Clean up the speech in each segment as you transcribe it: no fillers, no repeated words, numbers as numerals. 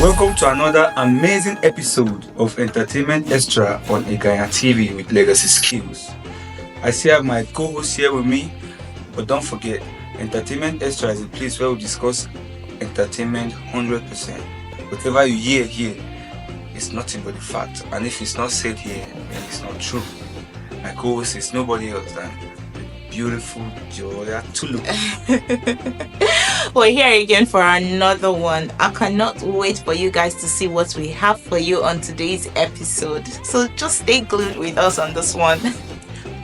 Welcome to another amazing episode of Entertainment Extra on Iganya TV with Legacy Skills. I still have my co-host here with me, but don't forget, Entertainment Extra is a place where we discuss entertainment 100%. Whatever you hear here is nothing but the fact, and if it's not said here, then it's not true. My co-host is nobody else than the beautiful Joya ATULUKU. We're here again for another one. I cannot wait for you guys to see what we have for you on today's episode. So just stay glued with us on this one.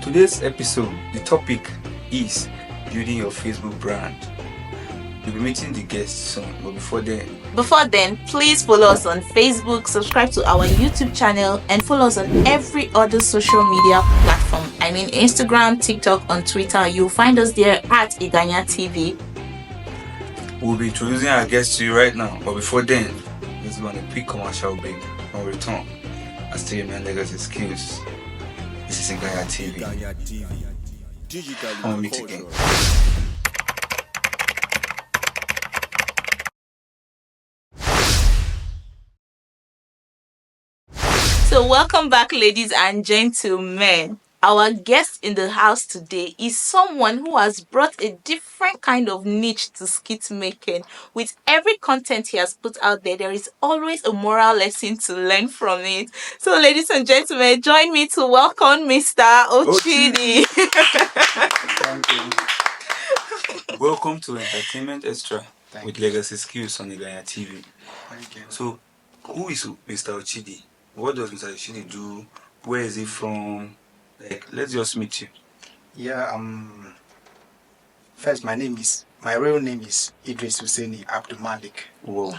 Today's episode, the topic is building your Facebook brand. We'll be meeting the guests soon, but before then, please follow us on Facebook, subscribe to our YouTube channel, and follow us on every other social media platform. I mean Instagram, TikTok, on Twitter. You'll find us there at Iganya TV. We'll be introducing our guests to you right now, but before then, let's go on a quick commercial break and return. I still remain Legacy Skills. This is Iganya TV. I'll meet again. So welcome back, ladies and gentlemen. Our guest in the house today is someone who has brought a different kind of niche to skit making. With every content he has put out there is always a moral lesson to learn from it. So ladies and gentlemen, join me to welcome Mr. OCHIDI. Thank you. Welcome to Entertainment Extra with Legacy Skills on Iganya TV. Thank you. So, who is Mr. OCHIDI? What does Mr. OCHIDI do? Where is he from? Like, let's just meet you. Yeah, first my real name is Idris Husseini Abdul Malik. Whoa.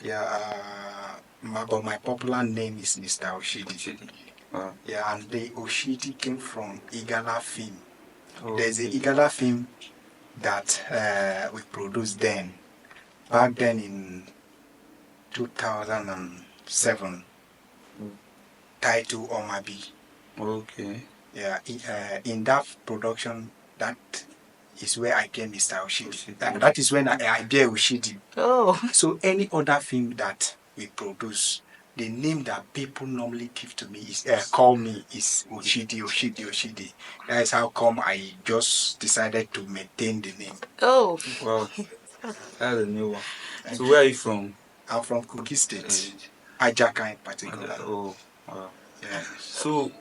Yeah, but my popular name is Mr. OCHIDI. Wow. Yeah, and the OCHIDI came from Igala film. Oh, There's a Igala film that we produced then, back then in 2007, titled Omabi. Okay. Yeah, in that production, that is where I get Mr. OCHIDI. That is when I bear OCHIDI. Oh. So any other film that we produce, the name that people normally give to me is call me is OCHIDI. That is how come I just decided to maintain the name. Oh. Wow. That's a new one. So where are you from? I'm from Kogi State, Ajaka in particular. Oh, wow. Yeah. So,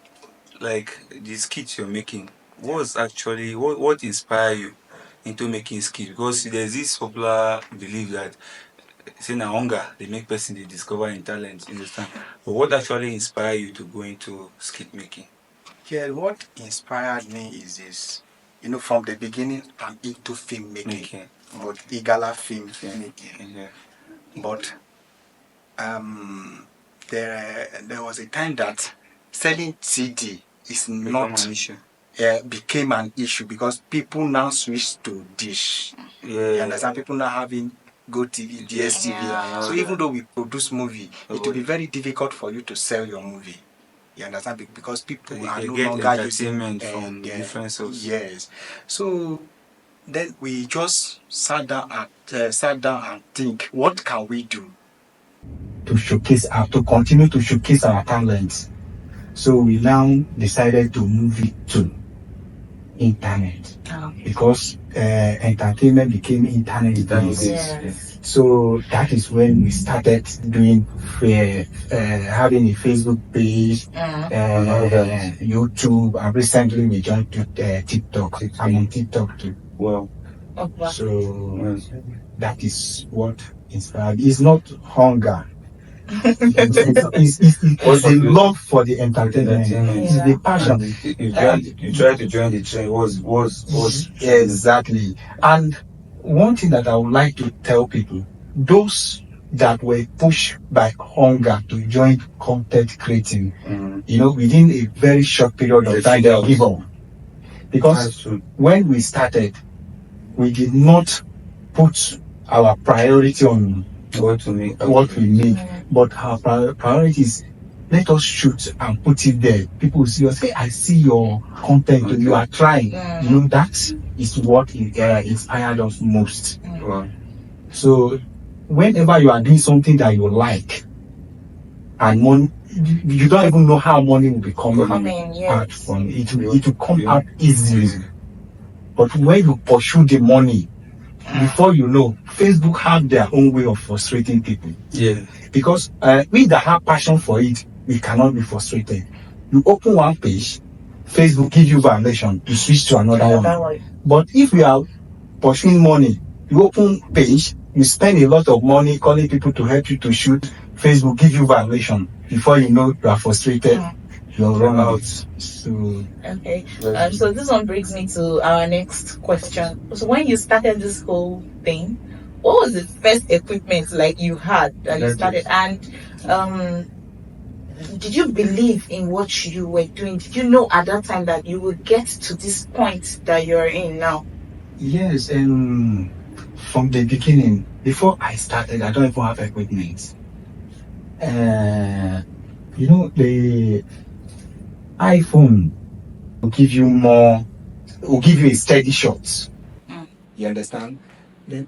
like, the skits you're making, what inspired you into making skits? Because there's this popular belief that saying a hunger, they make person they discover in talent, you understand? But what actually inspired you to go into skit making? Yeah, what inspired me is this. You know, from the beginning, I'm into film making, but Igala film making. Yeah. But there was a time that selling CD is not an issue. Became an issue because people now switched to dish. Yeah. You understand? People now having GoTV, DSTV. Yeah. So even though we produce movie, it will be very difficult for you to sell your movie. You understand? Because people are no longer using from different sources. Yes. So then we just sat down and think, what can we do to continue to showcase our talents? So we now decided to move it to internet, because entertainment became internet based. Yes. So that is when we started doing having a Facebook page, YouTube, and recently we joined TikTok. I'm on TikTok too. Wow. So that is what inspired. It's not hunger. It's the love for the entertainment. It's the passion. You try to join the trend. Was exactly. And one thing that I would like to tell people, those that were pushed by hunger to join content creating, you know, within a very short period of time, they'll give up. Because when we started, we did not put our priority on what we make, but our priority is let us shoot and put it there. People will see us, hey, I see your content, you are trying. You know, that is what inspired us most. Wow. So whenever you are doing something that you like, and money, you don't even know how money will be coming out from it. It will come out easily. But when you pursue the money, before you know, Facebook have their own way of frustrating people. Yeah. Because we that have passion for it, we cannot be frustrated. You open one page, Facebook give you violation, you switch to another one. But if you are pursuing money, you open page, you spend a lot of money calling people to help you to shoot, Facebook give you violation. Before you know, you are frustrated, you're run out. So okay. So this one brings me to our next question. So when you started this whole thing, what was the first equipment like you had that you started? And did you believe in what you were doing? Did you know at that time that you would get to this point that you're in now? Yes, and from the beginning, before I started, I don't even have equipment. You know, the iPhone will give you a steady shot. You understand? Then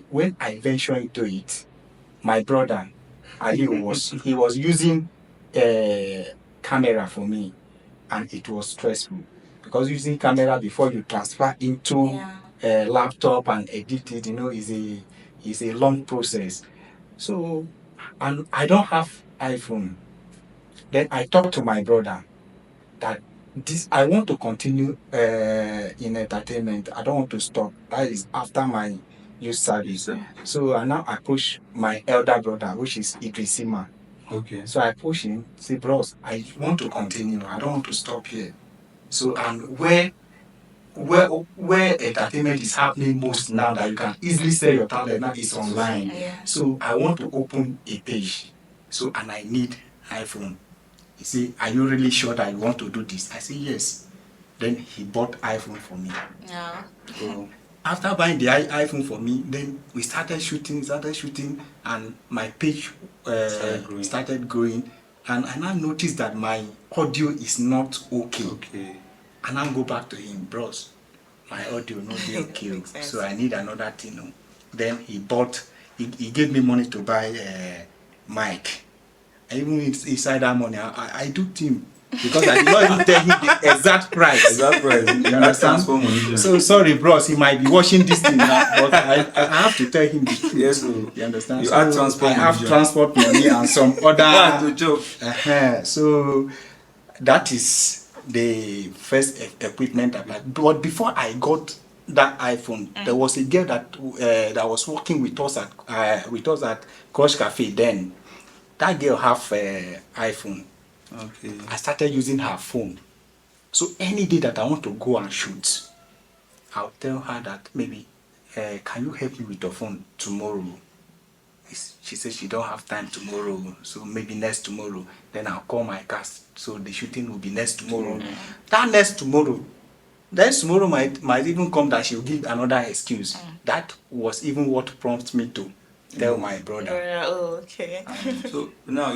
when I ventured into it, my brother Ali was using a camera for me, and it was stressful because using camera before you transfer into a laptop and edit it, is a long process. So, and I don't have iPhone. Then I talked to my brother that I want to continue in entertainment. I don't want to stop. That is after my youth service. So I now approach my elder brother, which is Idrisima. Okay. So I push him, say, bros, I want to continue. I don't want to stop here. So, and where entertainment is happening most now, that you can easily sell your talent now, is online. So I want to open a page. So, and I need iPhone. He said, are you really sure that you want to do this? I said, yes. Then he bought iPhone for me. Yeah. So after buying the iPhone for me, then we started shooting, and my page started growing. And I now noticed that my audio is not okay. And I go back to him, bros, my audio not be okay. So I need another thing. Then he gave me money to buy mic. Even inside that money, I do team because I did not even tell him the exact price. You understand? So sorry, bros, he might be watching this thing now, but I have to tell him the truth. Yes, you understand? You so add transport. I have transport money and some other. job. So that is the first equipment I bought. But before I got that iPhone, there was a girl that was working with us at Crush Cafe then. That girl have iPhone. Okay. I started using her phone. So any day that I want to go and shoot, I'll tell her that maybe, can you help me with your phone tomorrow? She says she don't have time tomorrow, so maybe next tomorrow. Then I'll call my cast, so the shooting will be next tomorrow. That next tomorrow might even come that she'll give another excuse. That was even what prompted me to tell my brother. Oh, okay. So now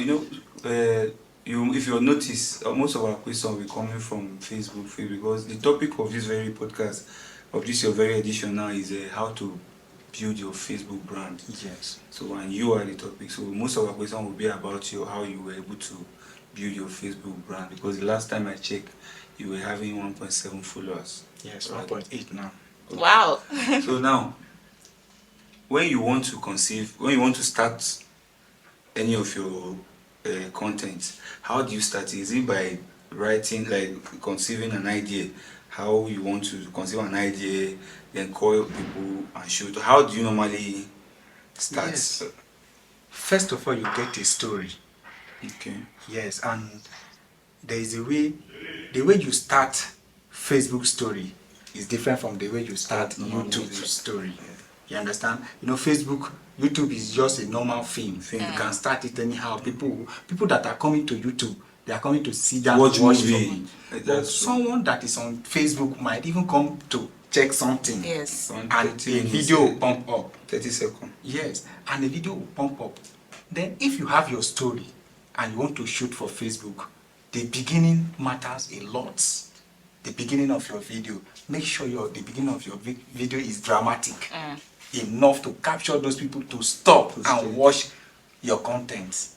if you notice, most of our questions will be coming from Facebook because the topic of this very podcast, of this your very edition now, is how to build your Facebook brand. Yes. So and you are the topic. So most of our questions will be about how you were able to build your Facebook brand, because the last time I checked, you were having 1.7 followers. Yes, 1.8 now. Okay. Wow. So now, when you want to start any of your content, how do you start? Is it by writing, like conceiving an idea? How you want to conceive an idea, then call people and shoot? How do you normally start? Yes. First of all, you get a story. Okay. Yes, and there is the way you start Facebook story is different from the way you start YouTube story. You understand? YouTube is just a normal thing. You can start it anyhow. People that are coming to YouTube, they are coming to see that watch movie. But someone that is on Facebook might even come to check something. Yes. And a video will pump up. 30 seconds. Yes, and the video will pump up. Then if you have your story and you want to shoot for Facebook, the beginning matters a lot. the beginning of your video, make sure the beginning of your video is dramatic enough to capture those people to stop and watch your content.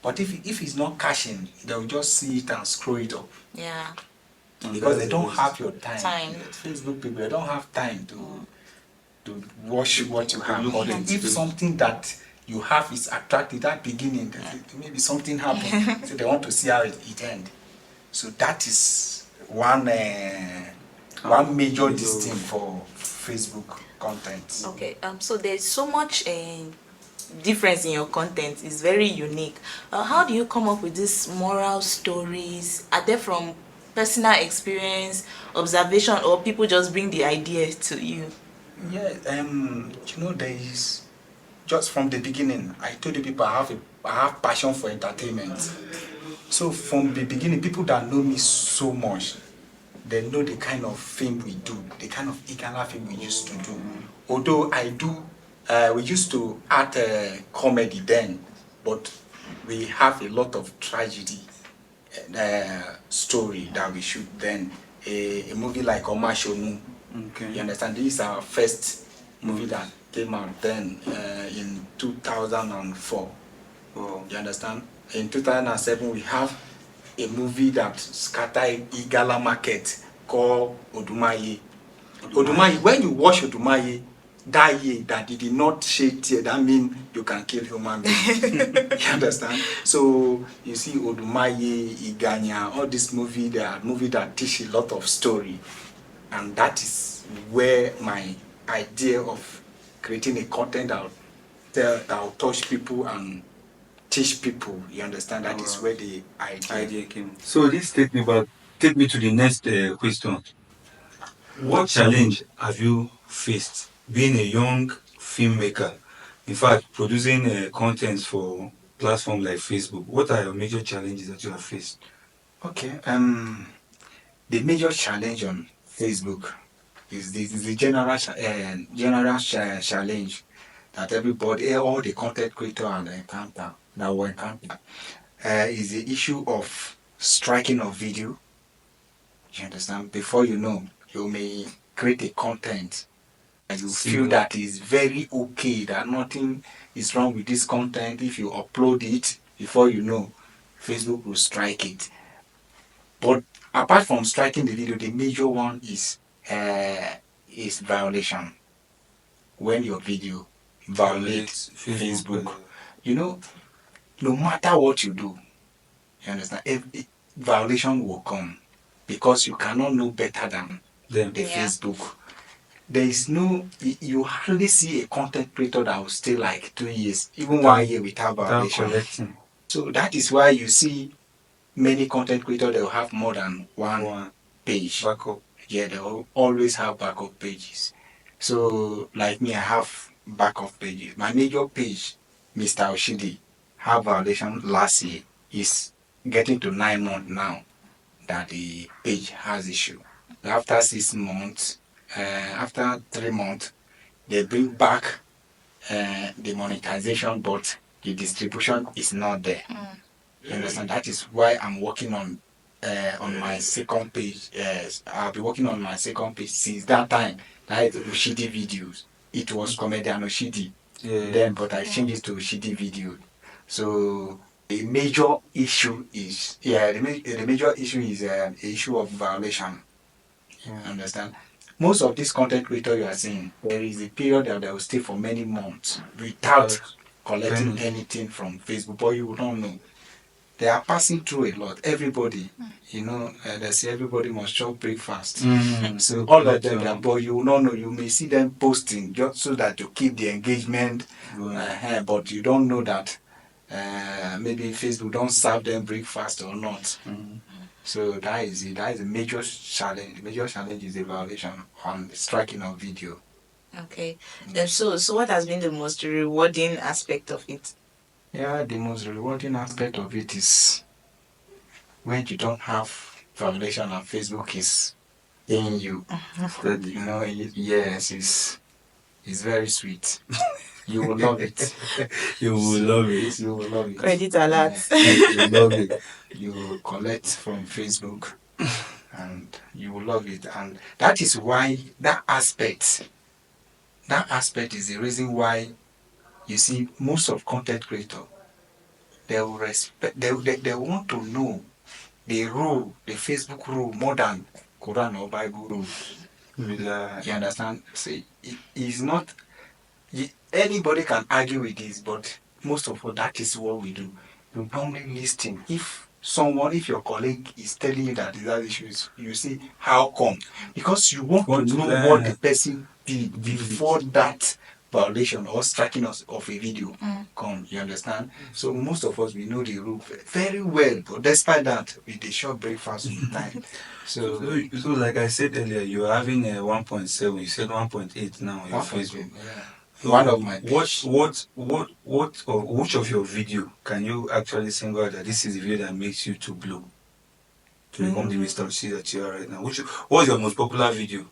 But if it's not caching, they'll just see it and scroll it up. Yeah. Because they don't have your time. Facebook people, they don't have time to watch what you have. But if something that you have is attractive, that beginning, maybe something happened, so they want to see how it ends. So that is one major distinct for Facebook content. Okay. So there's so much difference in your content. It's very unique. How do you come up with these moral stories? Are they from personal experience, observation, or people just bring the idea to you? Yeah, there is, just from the beginning, I told you people I have passion for entertainment. So from the beginning, people that know me so much, they know the kind of film we do, the kind of Igala film we used to do. Although we used to act comedy then, but we have a lot of tragedy story that we shoot then. A movie like Omashonu. Okay. You understand? This is our first movie that came out then in 2004. Oh. You understand? In 2007 we have a movie that scattered Igala market called Odumaye. Odumaye, when you watch Odumaye, that year that you did not shed tear, that means you can kill human beings. You understand? So you see Odumaye, Iganya, all these movies, they are movies that teach a lot of story. And that is where my idea of creating a content that will touch people and teach people, you understand? That is where the idea came. So this take me to the next question. What challenge have you faced being a young filmmaker? In fact, producing content for platforms like Facebook. What are your major challenges that you have faced? Okay, the major challenge on Facebook is the general challenge that everybody, all the content creators will encounter, is the issue of striking of video. You understand? Before you know, you may create a content and you feel that is very okay, that nothing is wrong with this content. If you upload it, before you know, Facebook will strike it. But apart from striking the video, the major one is violation. When your video violates Facebook, no matter what you do, you understand, violation will come because you cannot know better than the Facebook. There is you hardly see a content creator that will stay like 2 years, even 1 year without violation. So that is why you see many content creators, they will have more than one page. Backup. Yeah, they will always have backup pages. So, like me, I have backup pages. My major page, Mr. OCHIDI, have violation last year. Is getting to 9 months now that the page has issue. After 6 months, after 3 months, they bring back the monetization, but the distribution is not there. You understand? That is why I'm working on my second page. I'll be working on my second page since that time. That is OCHIDI videos. It was Comedian OCHIDI then, but I changed it to OCHIDI video. So the major issue is the issue of violation. You understand? Most of these content creators you are seeing, there is a period that they will stay for many months without collecting anything from Facebook, but you don't know. They are passing through a lot. Everybody, they say everybody must chop breakfast. So all of them, but you will not know. You may see them posting just so that to keep the engagement, but you don't know that maybe Facebook don't serve them breakfast or not. So that is it. That is a major challenge. The major challenge is the violation on the striking of video. Okay. So what has been the most rewarding aspect of it? Yeah, the most rewarding aspect of it is when you don't have violation and Facebook is in you. Yes, it's very sweet. You will love it. You will love it. You will love it. Credit alert. You will love it. You will collect from Facebook. and you will love it. And that is why that aspect is the reason why you see most of content creators, they will respect, they want to know the rule, the Facebook rule more than Quran or Bible rule. You understand? See, it is not, anybody can argue with this, but most of all, that is what we do. You only listen. If your colleague is telling you that that issue is, you see, how come? Because you want to know what the person did before that violation or striking us of a video come. You understand? So most of us, we know the rule very well, but despite that, with the short breakfast time. So like I said earlier, you are having a 1.7. You said 1.8 now on your Facebook. Yeah. So One of my which of your video can you actually single out that this is the video that makes you to blow, to become the Mr. C that you are right now? What's your most popular video?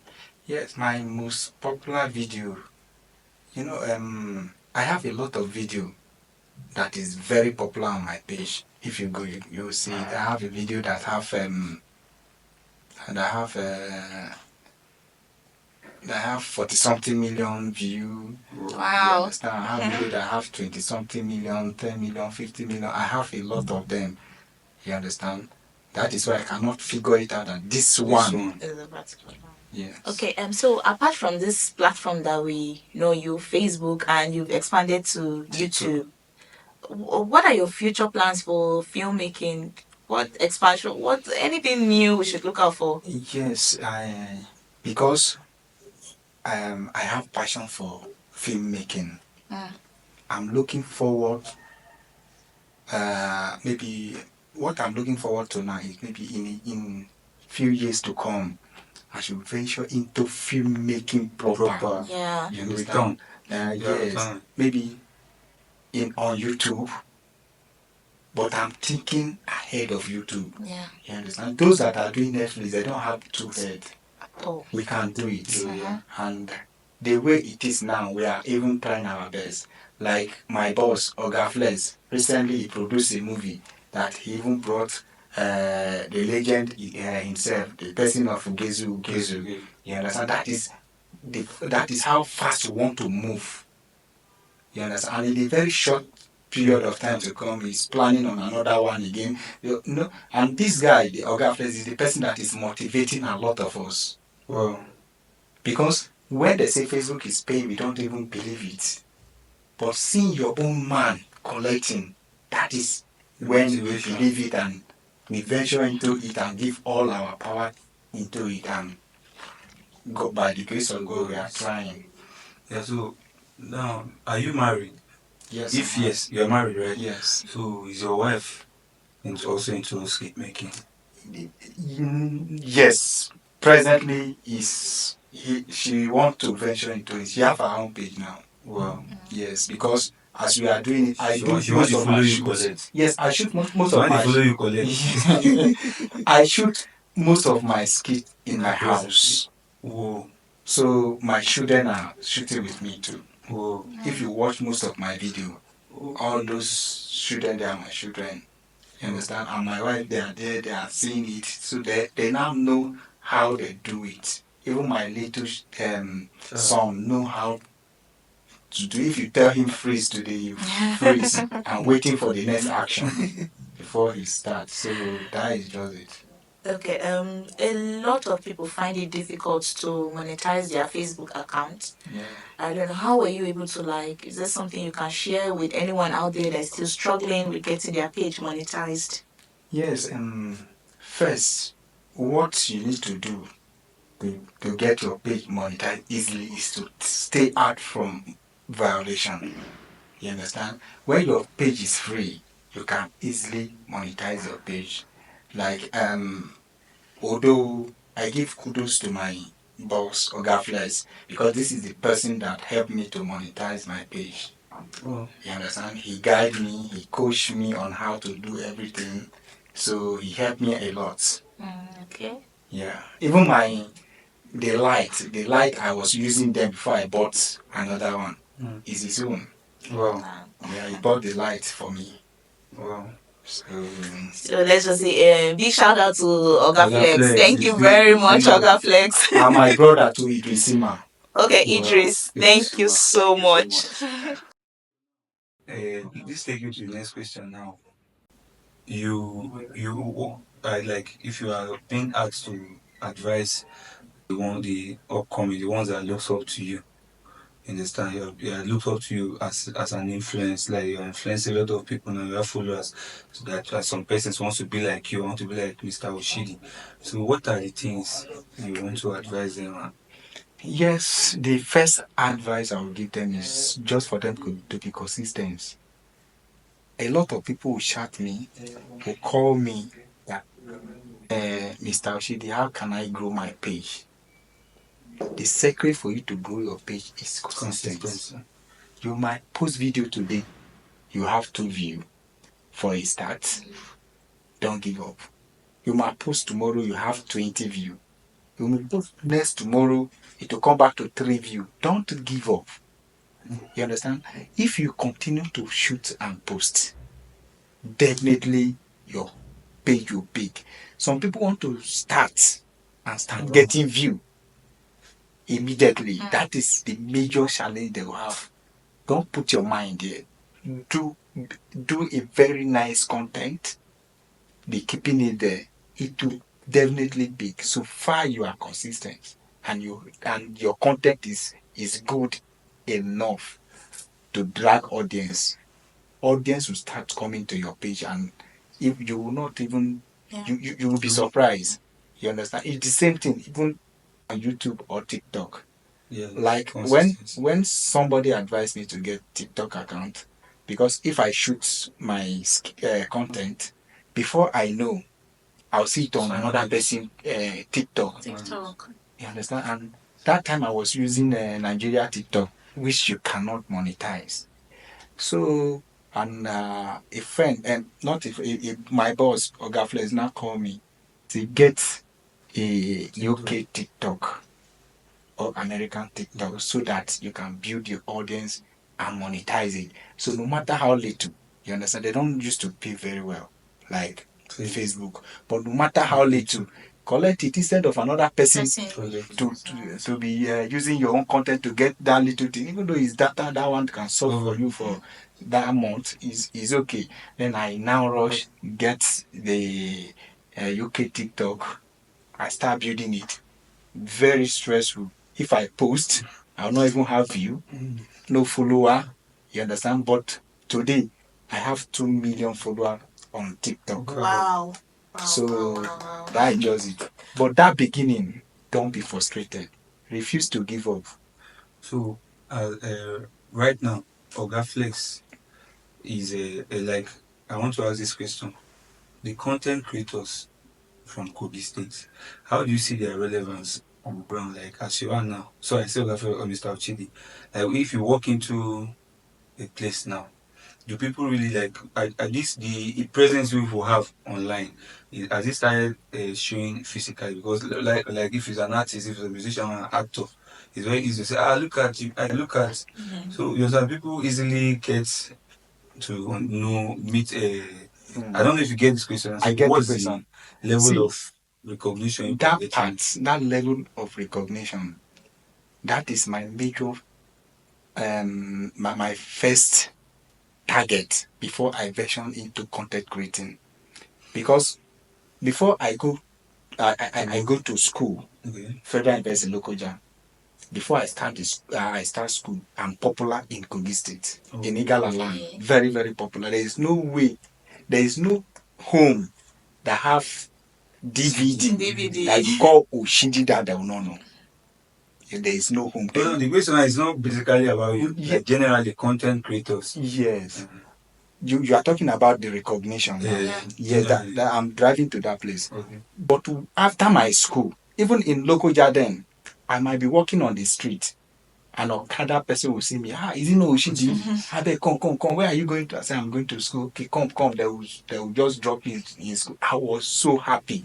Yes, my most popular video. I have a lot of video that is very popular on my page. If you go, you'll see it. I have a video that have 40 something million view. Wow. You understand? I have video that have 20 something million, 10 million, 50 million. I have a lot of them. You understand? That is why I cannot figure it out that this one is a particular one. Yes. Okay, so apart from this platform that we know you, Facebook, and you've expanded to YouTube, what are your future plans for filmmaking? What expansion? What anything new we should look out for? Yes, because I have passion for filmmaking. I'm looking forward. Maybe what I'm looking forward to now is maybe in few years to come, I should venture into filmmaking proper. Yeah. You understand? Yes. Maybe on YouTube. But I'm thinking ahead of YouTube. Yeah. You understand? Those that are doing Netflix, they don't have two heads. Oh. We can do it. And the way it is now, we are even trying our best. Like my boss, Oga Fles, recently he produced a movie that he even brought the legend himself, the person of Gezu. You understand? That is how fast we want to move. You understand? And in a very short period of time to come, he's planning on another one again. And this guy, the Oga Fles, is the person that is motivating a lot of us. Wow. Because when they say Facebook is paying, we don't even believe it. But seeing your own man collecting, that is when we believe it and we venture into it and give all our power into it, and go, by the grace of God, we are trying. Yeah, so now, are you married? Yes. If yes, you are married, right? Yes. So is your wife also into skit making? Yes. Presently, she wants to venture into it. She have her own page now. Wow. Yes, because as we are doing it, I do most of my shoots. Yes, I shoot most of my. Follow you collect. I shoot most of my skits in my house. Whoa. So my children are shooting with me too. Whoa. If you watch most of my video, all those children, they are my children. You understand? And my wife, they are there, they are seeing it. So they now know how they do it. Even my little son know how to do. If you tell him freeze today, you freeze. I'm waiting for the next action before he starts. So that is just it. Okay, a lot of people find it difficult to monetize their Facebook account. Yeah. I don't know, how were you able to, is there something you can share with anyone out there that's still struggling with getting their page monetized? Yes, first, what you need to do to get your page monetized easily is to stay out from violation. You understand? When your page is free, you can easily monetize your page. Like, although I give kudos to my boss, Oga Fles, because this is the person that helped me to monetize my page. Oh. You understand? He guided me, he coached me on how to do everything. So he helped me a lot. Okay. Yeah. Even the light I was using them before I bought another one is his own. Wow. Yeah, he bought the light for me. Wow. So let's just say big shout out to Oga Flex. Thank you very much, Oga Flex. And my brother to Idrisima. Okay, Idris, thank you so much. This takes you to the next question now. You like if you are being asked to advise the upcoming, the ones that looks up to you. Understand? You look up to you as an influence, like you influence a lot of people and you have followers. So that some persons want to be like you, want to be like Mr. OCHIDI. So what are the things you want to advise them on? Yes, the first advice I will give them is just for them to be consistent. A lot of people will shout me, will call me that, Mr. OCHIDI, how can I grow my page? The secret for you to grow your page is consistency. You might post video today, you have 2 views for a start. Don't give up. You might post tomorrow, you have 20 views. You may post next tomorrow, it will come back to 3 views. Don't give up. You understand? If you continue to shoot and post, definitely your page will peak. Some people want to start and start getting view immediately. That is the major challenge they will have. Don't put your mind there. Do a very nice content. Be keeping it there. It will definitely peak. So far you are consistent and your content is good enough to drag audience. Audience will start coming to your page, and if you will not even you will be surprised. You understand? It's the same thing even on YouTube or TikTok. Yeah, like when somebody advised me to get TikTok account, because if I shoot my content, before I know, I'll see it on another person TikTok. You understand? And that time I was using Nigeria TikTok, which you cannot monetize. So, and a friend, and not my boss, Oga Flex, now called me to get a UK TikTok or American TikTok so that you can build your audience and monetize it. So no matter how little, you understand, they don't used to pay very well, like Facebook. But no matter how little, collect it instead of another person to be using your own content to get that little thing. Even though it's data, that one can solve for you for that month is okay. Then I now rush get the UK TikTok. I start building it. Very stressful. If I post, I'll not even have view, no follower. You understand? But today, I have 2 million followers on TikTok. Wow. So that just it. But that beginning, don't be frustrated. Refuse to give up. So, right now, Oga Flex is like, I want to ask this question. The content creators from Kogi State, how do you see their relevance on the ground, like as you are now? So I say Oga Flex or Mr. OCHIDI, like if you walk into a place now, do people really like at least the presence we will have online? Has it started showing physically? Because like if it's an artist, if it's a musician or an actor, it's very easy to say, look at you, I look at. So you know, people easily get to meet a. I don't know if you get this question. I get what's this question. The level of recognition? That level of recognition, that is my major, my first target before I venture into content creating. Because before I go, I go to school, Federal University Lokoja. Before I start school, I'm popular in Kogi State, in Igala land, very very popular. There is no way, there is no home that have DVD that you call OCHIDI that they will not know. There is no home. No, the question is not basically about you, like generally content creators. Yes. You are talking about the recognition. Yes, that I'm driving to that place. But after my school, even in local garden, I might be walking on the street, and another person will see me. Is it no OCHIDI? I beg, come. Where are you going to? I say, I'm going to school. Okay, come. They will just drop me in school. I was so happy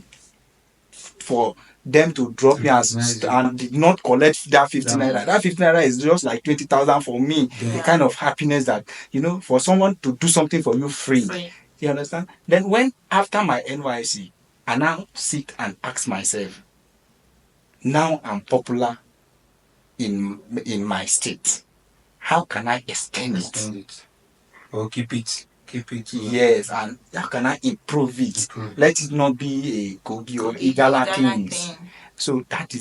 for them to drop me and did not collect that 50 naira. That 50 naira is just like 20,000 for me. The kind of happiness that, for someone to do something for you free. You understand? Then when after my NYC, I now sit and ask myself, now I'm popular in my state. How can I extend it? Or keep it. Yes, and how can I improve it? Let it not be a Kogi or Igala things. So that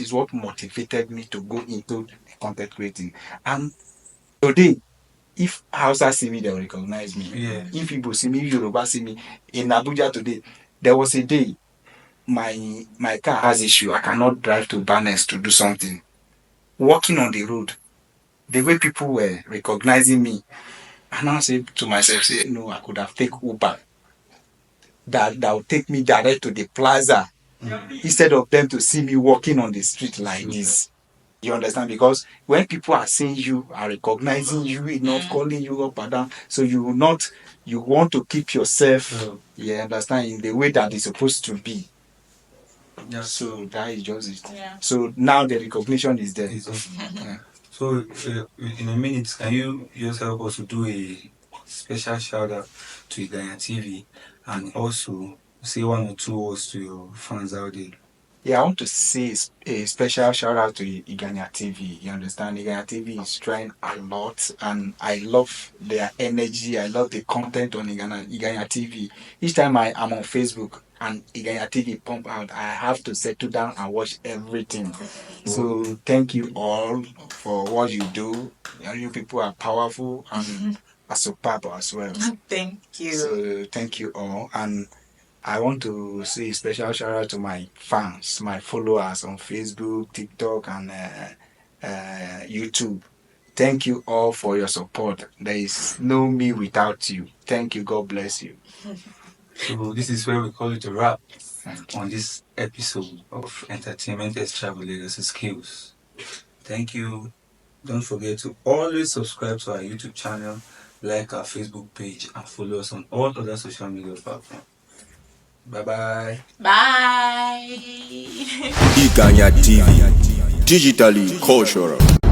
is what motivated me to go into content creating. And today, if Hausa see me, they will recognize me. Yeah. If people see me, Yoruba see me. In Abuja today, there was a day my car has issue. I cannot drive to Barnes to do something. Walking on the road, the way people were recognizing me, I now say to myself, say, no, I could have taken Uber. That would take me direct to the plaza instead of them to see me walking on the street like this. You understand? Because when people are seeing you, are recognizing you enough, calling you up and down, so you want to keep yourself, you understand, in the way that it's supposed to be. Yeah. So that is just it. Yeah. So now the recognition is there. Yeah. So in a minute, can you just help us to do a special shout out to Iganya TV and also say one or two words to your fans out there? Yeah, I want to say a special shout out to Iganya TV. You understand? Iganya TV is trying a lot, and I love their energy. I love the content on Iganya TV. Each time I am on Facebook and Iganya TV pump out, I have to settle down and watch everything. So thank you all for what you do. You people are powerful and are superb as well. Thank you. So thank you all. And I want to say a special shout out to my fans, my followers on Facebook, TikTok, and YouTube. Thank you all for your support. There is no me without you. Thank you. God bless you. So this is where we call it a wrap on this episode of Entertainment as Travel Legacy Skills. Thank you. Don't forget to always subscribe to our YouTube channel, like our Facebook page, and follow us on all other social media platforms. Bye-bye. Bye. Iganya TV, digitally cultural.